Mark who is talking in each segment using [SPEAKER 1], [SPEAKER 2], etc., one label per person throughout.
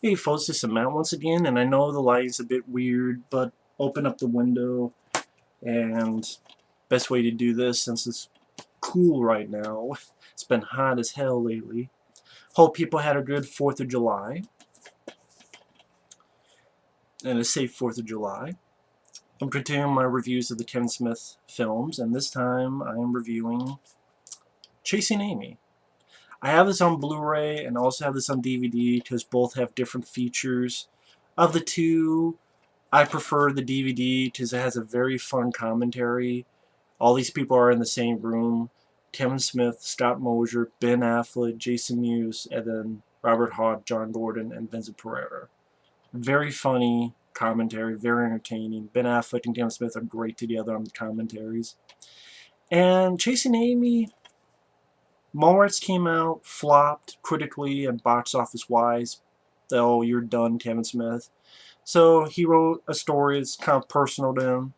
[SPEAKER 1] Hey folks, this is Matt once again, and I know the lighting's a bit weird, but open up the window, and best way to do this since it's cool right now. It's been hot as hell lately. Hope people had a good 4th of July, and a safe 4th of July. I'm continuing my reviews of the Kevin Smith films, and this time I am reviewing Chasing Amy. I have this on Blu-ray and also have this on DVD because both have different features. Of the two, I prefer the DVD because it has a very fun commentary. All these people are in the same room. Kevin Smith, Scott Mosier, Ben Affleck, Jason Mewes, and then Robert Hogg, John Gordon, and Vincent Pereira. Very funny commentary, very entertaining. Ben Affleck and Kevin Smith are great together on the commentaries. And Chasing Amy, Mallrats came out, flopped critically and box office wise. Oh, you're done, Kevin Smith. So he wrote a story that's kind of personal to him.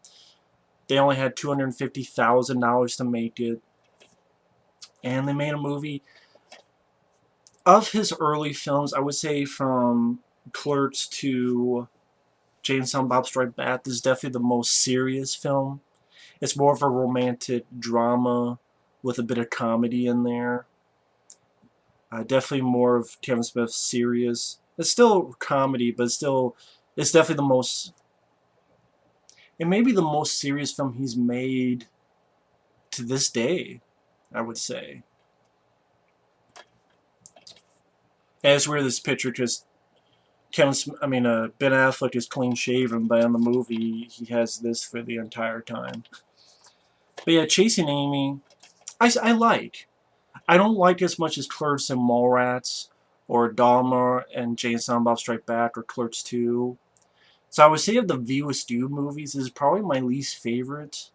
[SPEAKER 1] They only had $250,000 to make it. And they made a movie. Of his early films, I would say from Clerks to Jay and Silent Bob Strike Back, this is definitely the most serious film. It's more of a romantic drama with a bit of comedy in there. Definitely more of Kevin Smith's serious. It's still comedy, but it's definitely the most. It may be the most serious film he's made to this day, I would say. And it's weird this picture because Ben Affleck is clean shaven, but in the movie he has this for the entire time. But yeah, Chasing Amy, I like. I don't like as much as Clerks and Mallrats, or Dahmer and Jay and Silent Bob Strike Back, or Clerks 2. So I would say of the View Askew movies, this is probably my least favorite.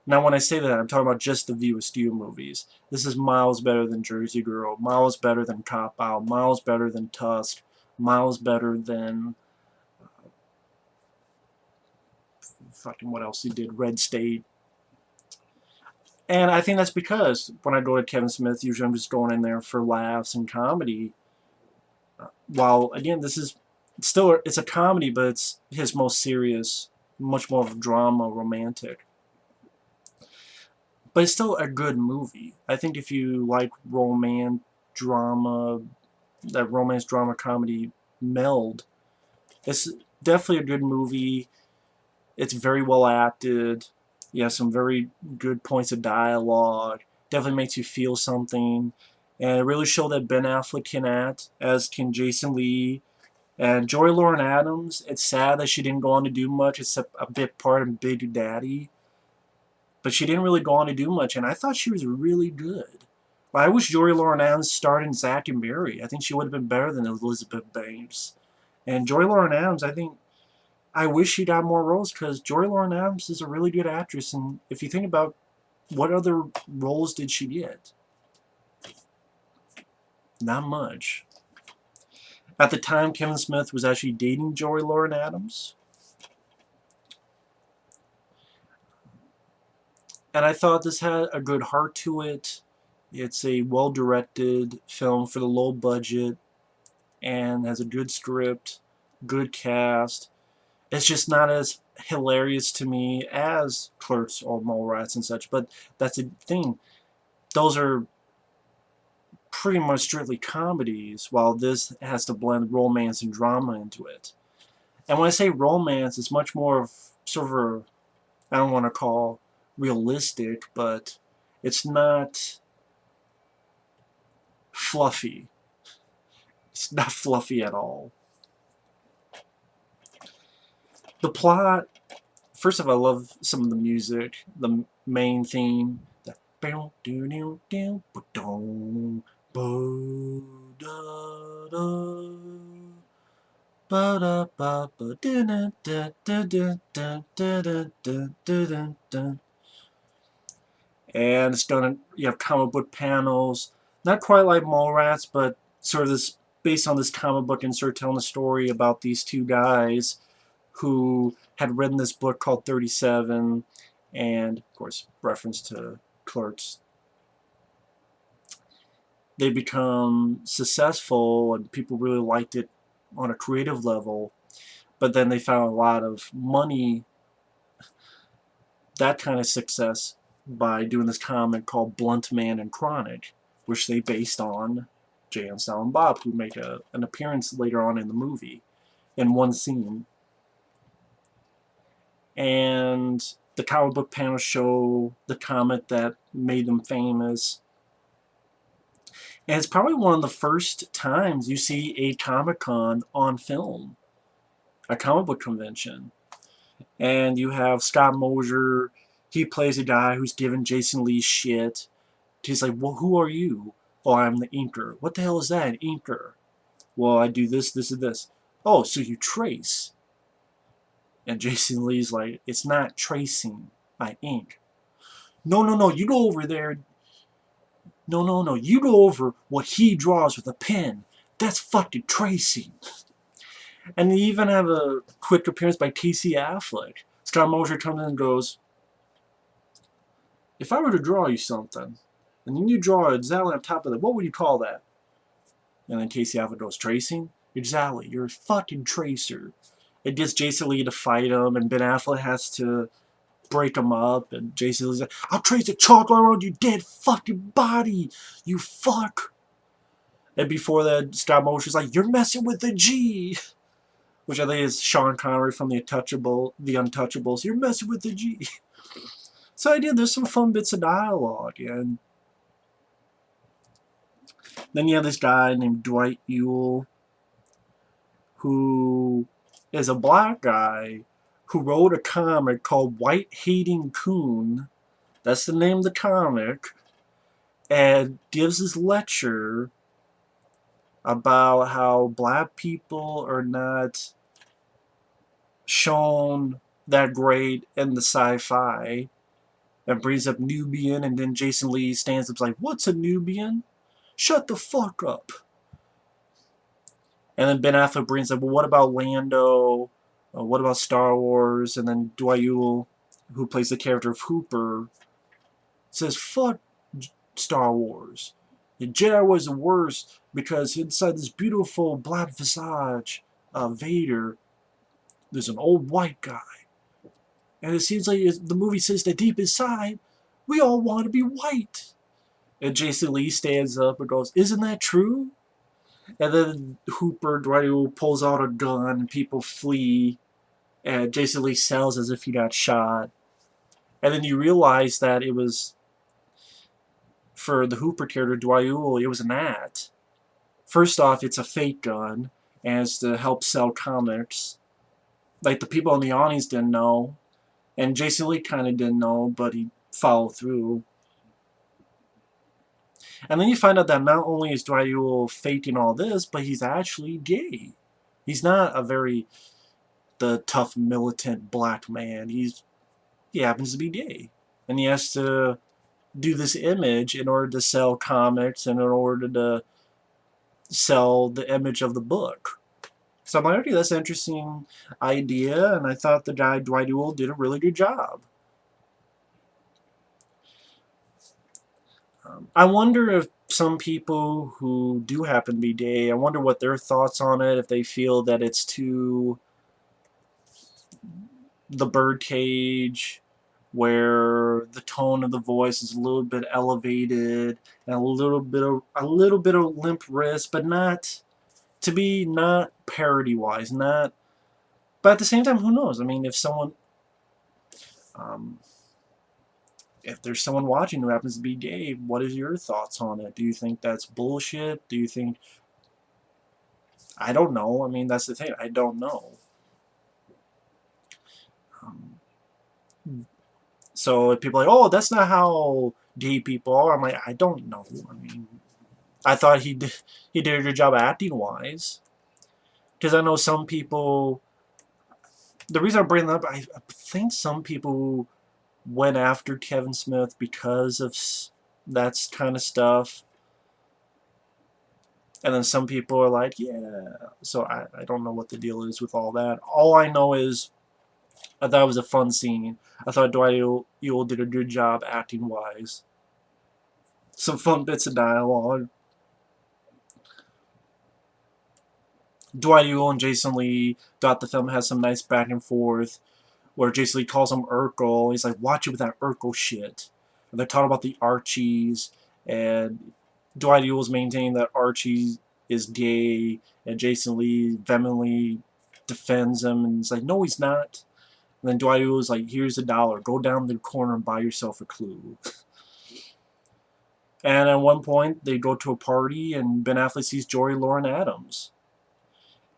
[SPEAKER 1] Now when I say that, I'm talking about just the View Askew movies. This is miles better than Jersey Girl, miles better than Cop Out, miles better than Tusk, miles better than fucking what else he did, Red State. And I think that's because when I go to Kevin Smith, usually I'm just going in there for laughs and comedy. While again, this is still it's a comedy, but it's his most serious, much more of a drama, romantic. But it's still a good movie. I think if you like drama, that romance drama comedy meld, it's definitely a good movie. It's very well acted. You have some very good points of dialogue. Definitely makes you feel something. And it really showed that Ben Affleck can act, as can Jason Lee. And Joy Lauren Adams, it's sad that she didn't go on to do much except a bit part in Big Daddy. But she didn't really go on to do much, and I thought she was really good. I wish Joy Lauren Adams starred in Zack and Mary. I think she would have been better than Elizabeth Banks. And Joy Lauren Adams, I wish she got more roles because Joy Lauren Adams is a really good actress. And if you think about what other roles did she get? Not much. At the time, Kevin Smith was actually dating Joy Lauren Adams. And I thought this had a good heart to it. It's a well-directed film for the low budget and has a good script, good cast. It's just not as hilarious to me as Clerks or Mallrats and such, but that's the thing. Those are pretty much strictly comedies, while this has to blend romance and drama into it. And when I say romance, it's much more of sort of a, I don't want to call realistic, but it's not fluffy. It's not fluffy at all. The plot, first of all, I love some of the music. The main theme, the and it's done. You have comic book panels, not quite like Mallrats, but sort of this based on this comic book and sort of telling a story about these two guys who had written this book called 37, and of course reference to Clerks. They become successful and people really liked it on a creative level, but then they found a lot of money, that kind of success, by doing this comic called Blunt Man and Chronic, which they based on Jay and Silent Bob, who make an appearance later on in the movie in one scene. And the comic book panels show the comic that made them famous. And it's probably one of the first times you see a Comic-Con on film, a comic book convention. And you have Scott Mosier. He plays a guy who's giving Jason Lee shit. He's like, well, who are you? Oh, I'm the inker. What the hell is that, an inker? Well, I do this, this, and this. Oh, so you trace. And Jason Lee's like, it's not tracing, I ink. No, no, no, you go over there. No, no, no, you go over what he draws with a pen. That's fucking tracing. And they even have a quick appearance by Casey Affleck. Scott Mosier comes in and goes, if I were to draw you something, and then you draw exactly on top of it, what would you call that? And then Casey Affleck goes, tracing? Exactly, you're a fucking tracer. It gets Jason Lee to fight him, and Ben Affleck has to break him up, and Jason Lee's like, I'll trace the chocolate around your dead fucking body, you fuck. And before that, Scott Mosier's like, you're messing with the G. Which I think is Sean Connery from The Untouchables. You're messing with the G. So there's some fun bits of dialogue, and then you have this guy named Dwight Ewell, who is a black guy who wrote a comic called White Hating Coon. That's the name of the comic. And gives this lecture about how black people are not shown that great in the sci-fi, and brings up Nubian, and then Jason Lee stands up like, what's a Nubian? Shut the fuck up. And then Ben Affleck brings up, well, what about Lando? What about Star Wars? And then Dwight Ewell, who plays the character of Hooper, says, fuck Star Wars. The Jedi was the worst because inside this beautiful black visage of Vader, there's an old white guy. And it seems like the movie says that deep inside, we all want to be white. And Jason Lee stands up and goes, isn't that true? And then Hooper, Dwight Ewell, pulls out a gun and people flee. And Jason Lee sells as if he got shot. And then you realize that it was, for the Hooper character, Dwight Ewell, it was an act. First off, it's a fake gun, and it's to help sell comics. Like, the people in the audience didn't know. And Jason Lee kind of didn't know, but he followed through. And then you find out that not only is Dwight Ewell faking all this, but he's actually gay. He's not the tough, militant black man. He happens to be gay. And he has to do this image in order to sell comics and in order to sell the image of the book. So I'm like, okay, that's an interesting idea, and I thought the guy, Dwight Ewell, did a really good job. I wonder if some people who do happen to be gay, I wonder what their thoughts on it, if they feel that it's too the birdcage, where the tone of the voice is a little bit elevated, and a little bit of limp wrist, but not to be not parody-wise, not. But at the same time, who knows? I mean, if there's someone watching who happens to be gay, what is your thoughts on it? Do you think that's bullshit? Do you think... I don't know. I mean, that's the thing. I don't know. So if people are like, oh, that's not how gay people are, I'm like, I don't know. I mean, I thought he did a good job acting-wise. Because I know some people... The reason I bring that up, I think some people went after Kevin Smith because of that kind of stuff. And then some people are like, yeah. So I don't know what the deal is with all that. All I know is I thought it was a fun scene. I thought Dwight Ewell did a good job acting-wise. Some fun bits of dialogue. Dwight Ewell and Jason Lee throughout the film has some nice back and forth where Jason Lee calls him Urkel. He's like, watch it with that Urkel shit. And they're talking about the Archies, and Dwight Ewell's maintaining that Archie is gay, and Jason Lee vehemently defends him, and he's like, no, he's not. And then Dwight Ewell's like, here's $1. Go down the corner and buy yourself a clue. And at one point, they go to a party, and Ben Affleck sees Jory Lauren Adams.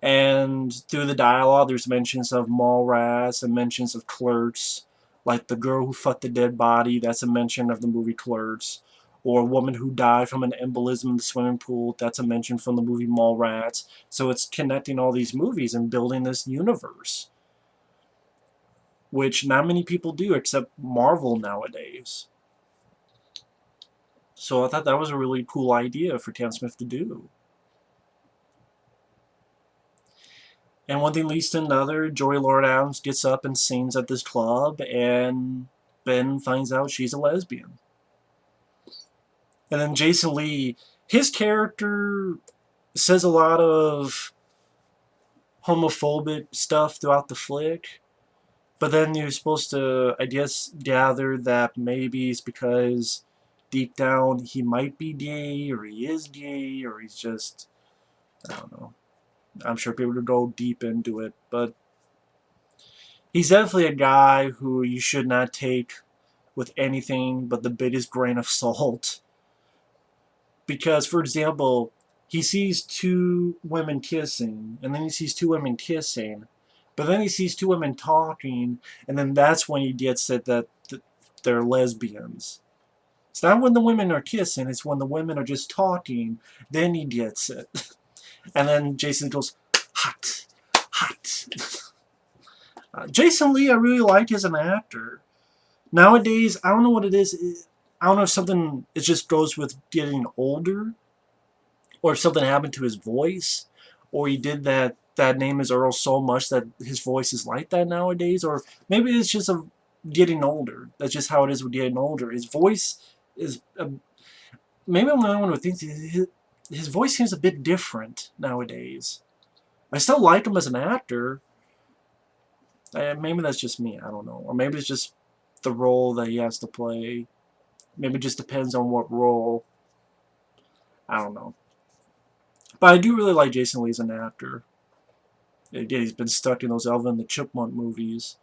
[SPEAKER 1] And through the dialogue, there's mentions of Mallrats and mentions of Clerks, like the girl who fucked the dead body, that's a mention of the movie Clerks. Or a woman who died from an embolism in the swimming pool, that's a mention from the movie Mallrats. So it's connecting all these movies and building this universe, which not many people do except Marvel nowadays. So I thought that was a really cool idea for Kevin Smith to do. And one thing leads to another. Jory Lauren Adams gets up and sings at this club, and Ben finds out she's a lesbian. And then Jason Lee, his character says a lot of homophobic stuff throughout the flick. But then you're supposed to, I guess, gather that maybe it's because deep down he might be gay, or he is gay, or he's just, I don't know. I'm sure people would go deep into it, but he's definitely a guy who you should not take with anything but the biggest grain of salt. Because, for example, he sees two women kissing, and then he sees two women kissing, but then he sees two women talking, and then that's when he gets it that they're lesbians. It's not when the women are kissing, it's when the women are just talking, then he gets it. And then Jason goes, hot, hot. Jason Lee, I really like as an actor. Nowadays, I don't know what it is. I don't know if something, it just goes with getting older, or if something happened to his voice, or he did that Name is Earl so much that his voice is like that nowadays, or maybe it's just a getting older. That's just how it is with getting older. His voice is, maybe I'm the only one who thinks his voice seems a bit different nowadays. I still like him as an actor. Maybe that's just me, I don't know. Or maybe it's just the role that he has to play. Maybe it just depends on what role. I don't know. But I do really like Jason Lee as an actor. Again, he's been stuck in those Alvin and the Chipmunk movies.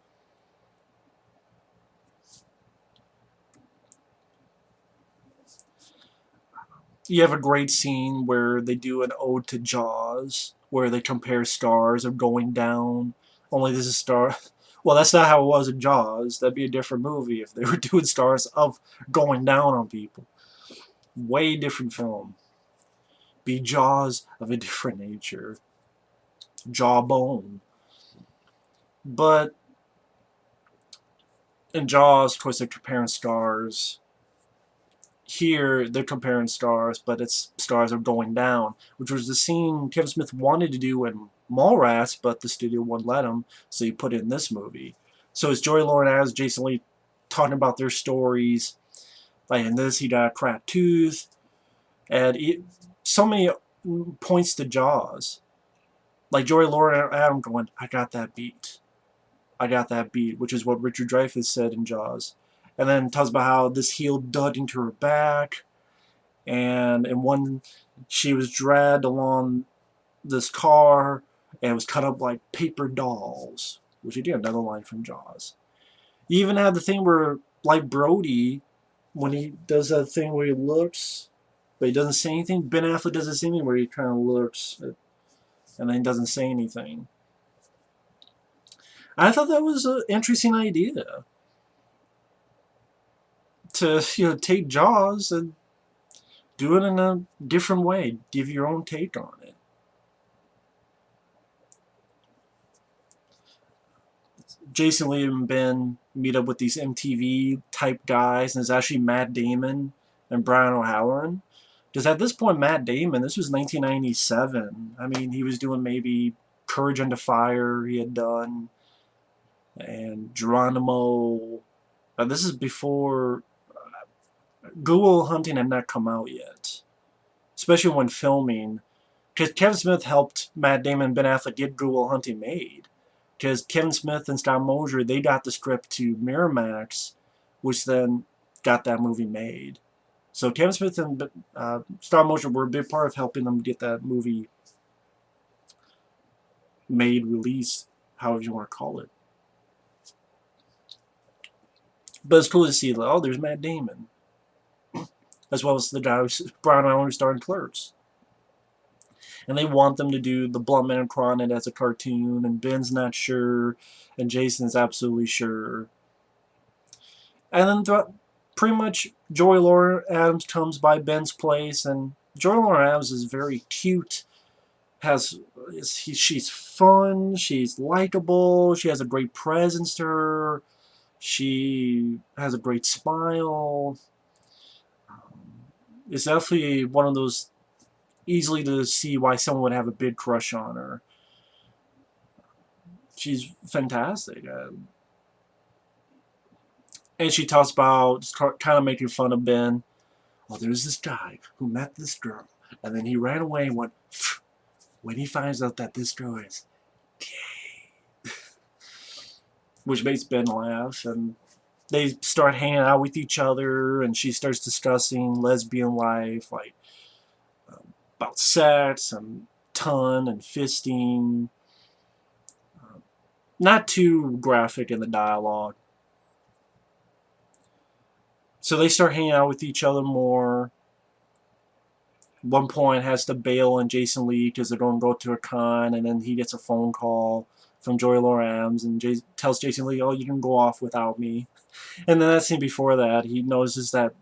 [SPEAKER 1] You have a great scene where they do an ode to Jaws, where they compare stars of going down. Only this is star. Well, that's not how it was in Jaws. That'd be a different movie if they were doing stars of going down on people. Way different film. Be Jaws of a different nature. Jawbone. But in Jaws, of course, they're comparing stars. Here, they're comparing stars, but it's stars are going down, which was the scene Kevin Smith wanted to do in Mallrats, but the studio wouldn't let him, so he put it in this movie. So it's Jory Lauren Adams, Jason Lee talking about their stories. Like in this, he got a cracked tooth, and so many points to Jaws. Like Jory Lauren Adams going, I got that beat. I got that beat, which is what Richard Dreyfuss said in Jaws. And then talks about how this heel dug into her back, and in one, she was dragged along this car, and it was cut up like paper dolls, which again, another line from Jaws. You even have the thing where, like Brody, when he does that thing where he looks, but he doesn't say anything, Ben Affleck does the same thing where he kind of looks, and then he doesn't say anything. I thought that was an interesting idea. To, take Jaws and do it in a different way. Give your own take on it. Jason Lee and Ben meet up with these MTV type guys, and it's actually Matt Damon and Brian O'Halloran. Because at this point, Matt Damon, this was 1997. I mean, he was doing maybe Courage Under Fire he had done, and Geronimo. This is before Good Will Hunting had not come out yet. Especially when filming because Kevin Smith helped Matt Damon and Ben Affleck get Good Will Hunting made. Because Kevin Smith and Scott Mosier, they got the script to Miramax, which then got that movie made. So Kevin Smith and Scott Mosier were a big part of helping them get that movie made, released, however you want to call it. But it's cool to see, like, oh, there's Matt Damon. As well as the guy who's Brian Island starring Clerks. And they want them to do the Blunt Man and Chronic as a cartoon, and Ben's not sure, and Jason's absolutely sure. And then pretty much Joy Lauren Adams comes by Ben's place, and Joy Lauren Adams is very cute. She's fun, she's likable, she has a great presence to her, she has a great smile. It's definitely one of those easily to see why someone would have a big crush on her. She's fantastic. And she talks about kind of making fun of Ben. Well, there's this guy who met this girl, and then he ran away and went, when he finds out that this girl is gay. Which makes Ben laugh, and they start hanging out with each other, and she starts discussing lesbian life, like about sex and ton and fisting. Not too graphic in the dialogue. So they start hanging out with each other more. At one point has to bail on Jason Lee because they're going to go to a con, and then he gets a phone call from Joy Lauren Adams and tells Jason Lee, oh, you can go off without me. And then that scene before that, he notices that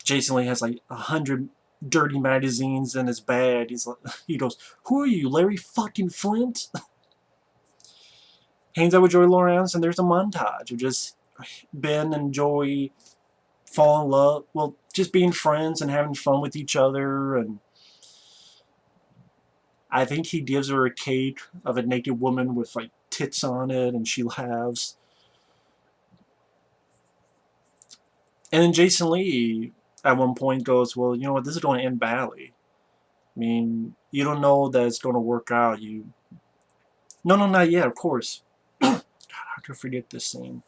[SPEAKER 1] Jason Lee has like 100 dirty magazines in his bag. He goes, who are you, Larry fucking Flint? Hangs out with Joy Lauren Adams, and there's a montage of just Ben and Joy fall in love, well, just being friends and having fun with each other. And I think he gives her a cake of a naked woman with like tits on it, and she laughs. And then Jason Lee at one point goes, well, you know what, this is going to end badly. I mean, you don't know that it's going to work out. No, not yet, of course. God, how could I forget this scene?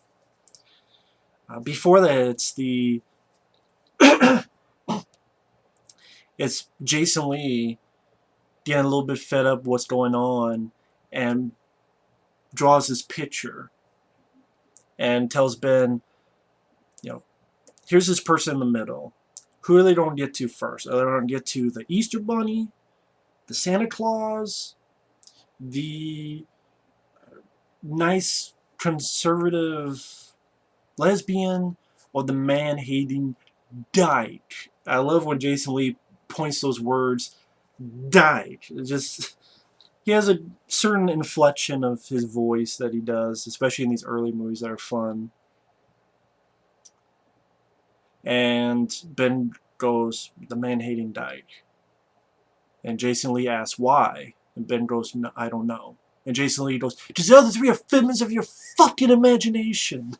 [SPEAKER 1] Before that, it's Jason Lee getting a little bit fed up with what's going on, and draws his picture and tells Ben, you know, here's this person in the middle. Who are they going to get to first? Are they going to get to the Easter Bunny, the Santa Claus, the nice conservative lesbian, or the man-hating dyke? I love when Jason Lee points those words, dyke. He has a certain inflection of his voice that he does, especially in these early movies that are fun. And Ben goes, the man-hating dyke. And Jason Lee asks, why? And Ben goes, no, I don't know. And Jason Lee goes, because the other three are figments of your fucking imagination.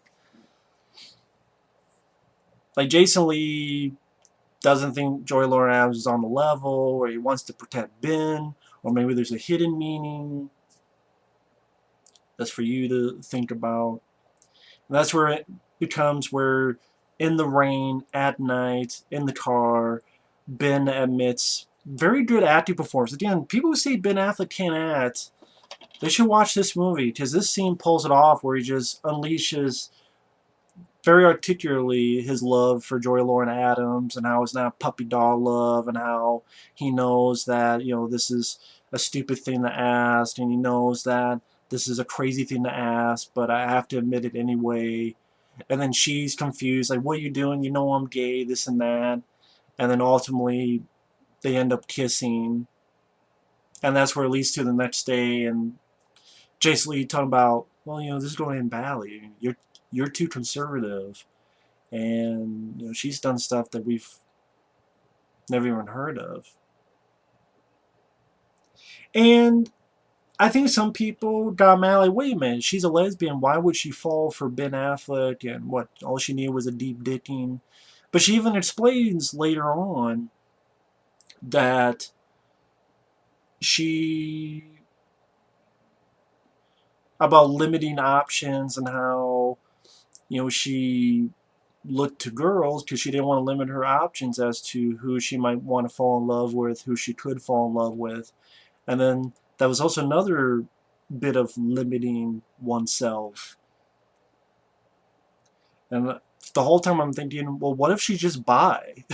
[SPEAKER 1] Like, Jason Lee doesn't think Joy Lauren Adams is on the level, or he wants to protect Ben, or maybe there's a hidden meaning. That's for you to think about. And that's where it becomes where, in the rain, at night, in the car, Ben admits very good acting performance. Again, people who say Ben Affleck can't act, they should watch this movie, because this scene pulls it off where he just unleashes very articulately his love for Joy Lauren Adams, and how it's not puppy dog love, and how he knows that, you know, this is a stupid thing to ask, and he knows that this is a crazy thing to ask, but I have to admit it anyway. And then she's confused, like, what are you doing? You know I'm gay, this and that. And then ultimately they end up kissing. And that's where it leads to the next day, and Jason Lee talking about, well, you know, this is going to end badly. You're too conservative. And, you know, she's done stuff that we've never even heard of. And I think some people got mad, like, wait a minute, she's a lesbian, why would she fall for Ben Affleck, and what, all she needed was a deep dicking? But she even explains later on that she about limiting options and how, she looked to girls because she didn't want to limit her options as to who she might want to fall in love with, who she could fall in love with. And then that was also another bit of limiting oneself. And the whole time I'm thinking, well, what if she's just bi?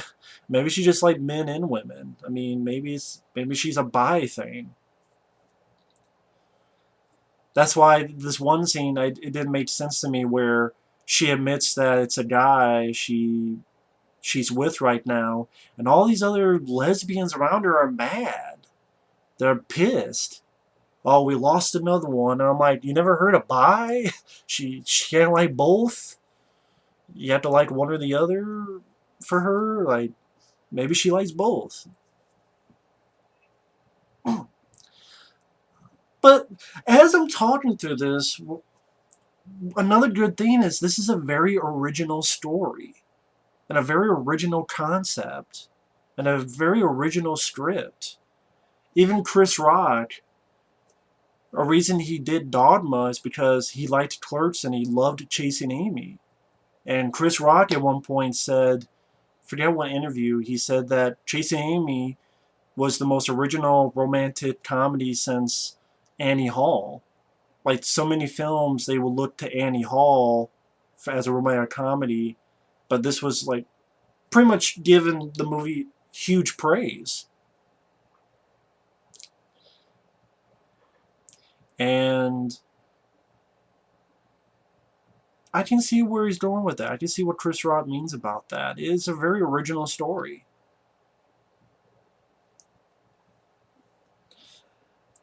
[SPEAKER 1] Maybe she just like men and women. I mean, maybe she's a bi thing. That's why this one scene, it didn't make sense to me where she admits that it's a guy she's with right now, and all these other lesbians around her are mad. They're pissed. Oh, we lost another one. And I'm like, you never heard of bi? She can't like both. You have to like one or the other for her. Like maybe she likes both. But as I'm talking through this, another good thing is this is a very original story and a very original concept and a very original script. Even Chris Rock, a reason he did Dogma is because he liked Clerks and he loved Chasing Amy. And Chris Rock at one point said, forget what interview, he said that Chasing Amy was the most original romantic comedy since Annie Hall. Like so many films, they will look to Annie Hall as a romantic comedy, but this was like pretty much given the movie huge praise. And I can see where he's going with that. I can see what Chris Rock means about that. It's a very original story.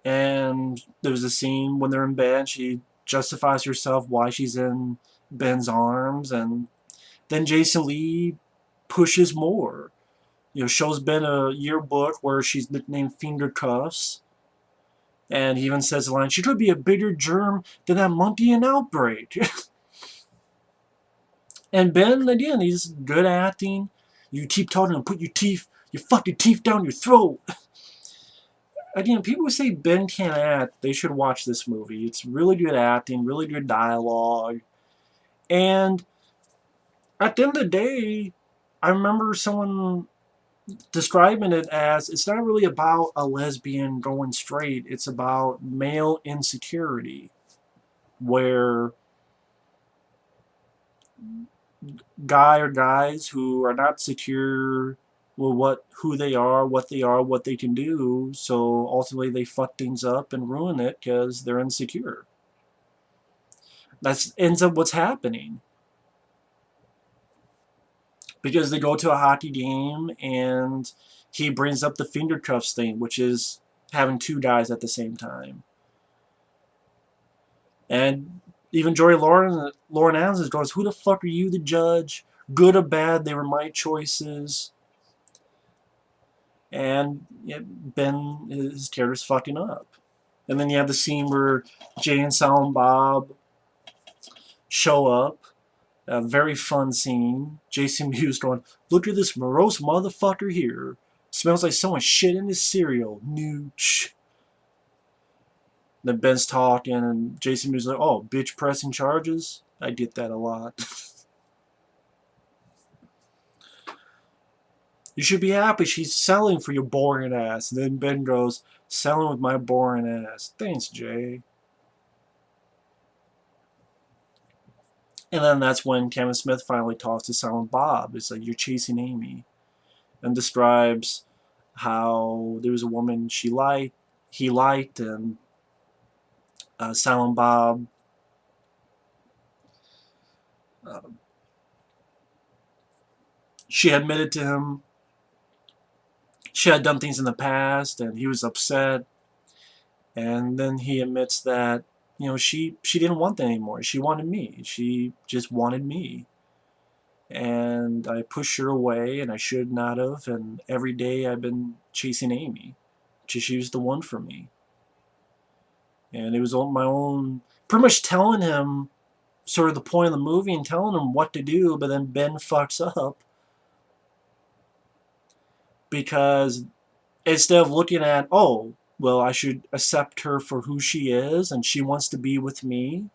[SPEAKER 1] And there's a scene when they're in bed, she justifies herself why she's in Ben's arms, and then Jason Lee pushes more. Shows Ben a yearbook where she's nicknamed Finger Cuffs, and he even says the line, she could be a bigger germ than that monkey in Outbreak. And Ben, again, he's good acting. You keep talking and put your fucking teeth down your throat. Again, people who say Ben can't act, they should watch this movie. It's really good acting, really good dialogue. And at the end of the day, I remember someone describing it as it's not really about a lesbian going straight, it's about male insecurity, where guys who are not secure with who they are, what they can do, so ultimately they fuck things up and ruin it because they're insecure. That ends up what's happening. Because they go to a hockey game and he brings up the finger cuffs thing, which is having two guys at the same time. And even Jory Lauren Adams goes, who the fuck are you to judge? Good or bad, they were my choices. And Ben, his character's fucking up. And then you have the scene where Jay and Silent Bob show up. A very fun scene. Jason Mewes going, look at this morose motherfucker here. Smells like someone shit in his cereal. Nooch. Then Ben's talking and Jason Mewes like, oh, bitch pressing charges? I get that a lot. You should be happy she's selling for your boring ass. And then Ben goes, selling with my boring ass. Thanks, Jay. And then that's when Kevin Smith finally talks to Silent Bob. It's like, you're chasing Amy. And describes how there was a woman he liked, and Silent Bob she admitted to him she had done things in the past, and he was upset. And then he admits that, she didn't want that anymore. She wanted me. She just wanted me. And I pushed her away, and I should not have. And every day I've been chasing Amy. She was the one for me. And it was on my own, pretty much telling him sort of the point of the movie and telling him what to do, but then Ben fucks up. Because instead of looking at, oh, well, I should accept her for who she is, and she wants to be with me.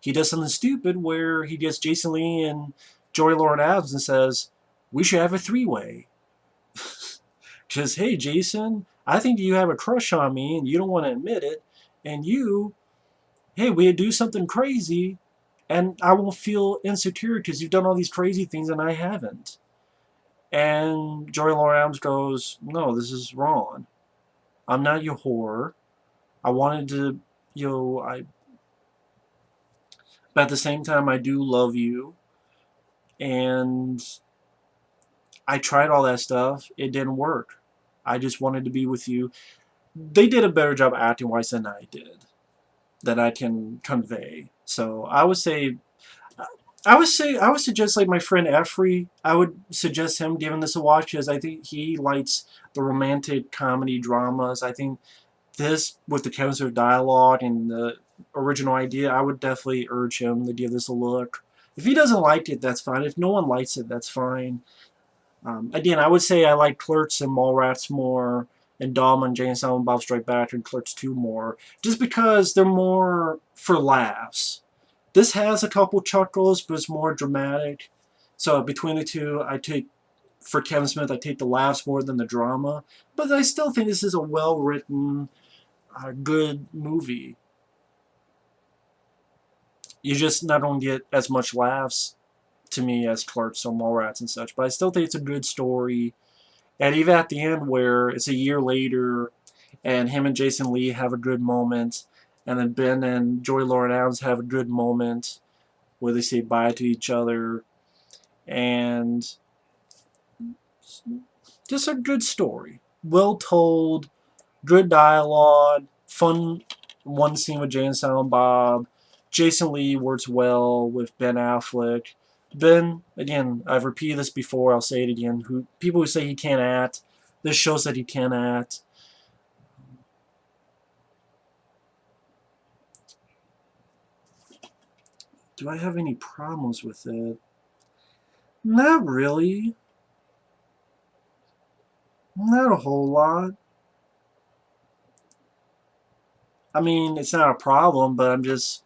[SPEAKER 1] He does something stupid where he gets Jason Lee and Joy Lauren Adams and says, we should have a three-way. Just, hey, Jason, I think you have a crush on me and you don't want to admit it. And you, hey, we do something crazy and I won't feel insecure because you've done all these crazy things and I haven't. And Joy Lauren Adams goes, no, this is wrong. I'm not your whore. I wanted to, but at the same time, I do love you. And I tried all that stuff. It didn't work. I just wanted to be with you. They did a better job acting-wise than I did, that I can convey. So I would say, I would suggest like my friend Effrey. I would suggest him giving this a watch because I think he likes the romantic comedy dramas. I think this, with the Kevin Smith dialogue and the original idea, I would definitely urge him to give this a look. If he doesn't like it, that's fine. If no one likes it, that's fine. Again, I would say I like Clerks and Mallrats more, and Dom and Jay and Silent Bob Strike Back and Clerks 2 more, just because they're more for laughs. This has a couple chuckles, but it's more dramatic. So between the two, for Kevin Smith, I take the laughs more than the drama. But I still think this is a well-written, good movie. You just not don't get as much laughs to me as Clerks or Mallrats and such, but I still think it's a good story. And even at the end where it's a year later and him and Jason Lee have a good moment, and then Ben and Joy Lauren Adams have a good moment where they say bye to each other, and just a good story. Well told, good dialogue, fun one scene with Jay and Silent Bob. Jason Lee works well with Ben Affleck. Ben, again, I've repeated this before, I'll say it again, people who say he can't act, this shows that he can act. Do I have any problems with it? Not really. Not a whole lot. I mean, it's not a problem, but this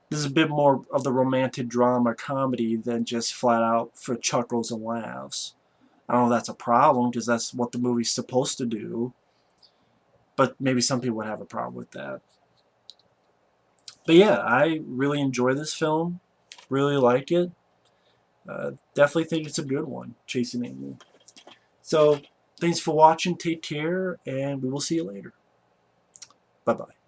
[SPEAKER 1] is a bit more of the romantic drama comedy than just flat out for chuckles and laughs. I don't know if that's a problem, because that's what the movie's supposed to do. But maybe some people would have a problem with that. But yeah, I really enjoy this film. Really like it. Definitely think it's a good one, Chasing Amy. So, thanks for watching. Take care, and we will see you later. Bye-bye.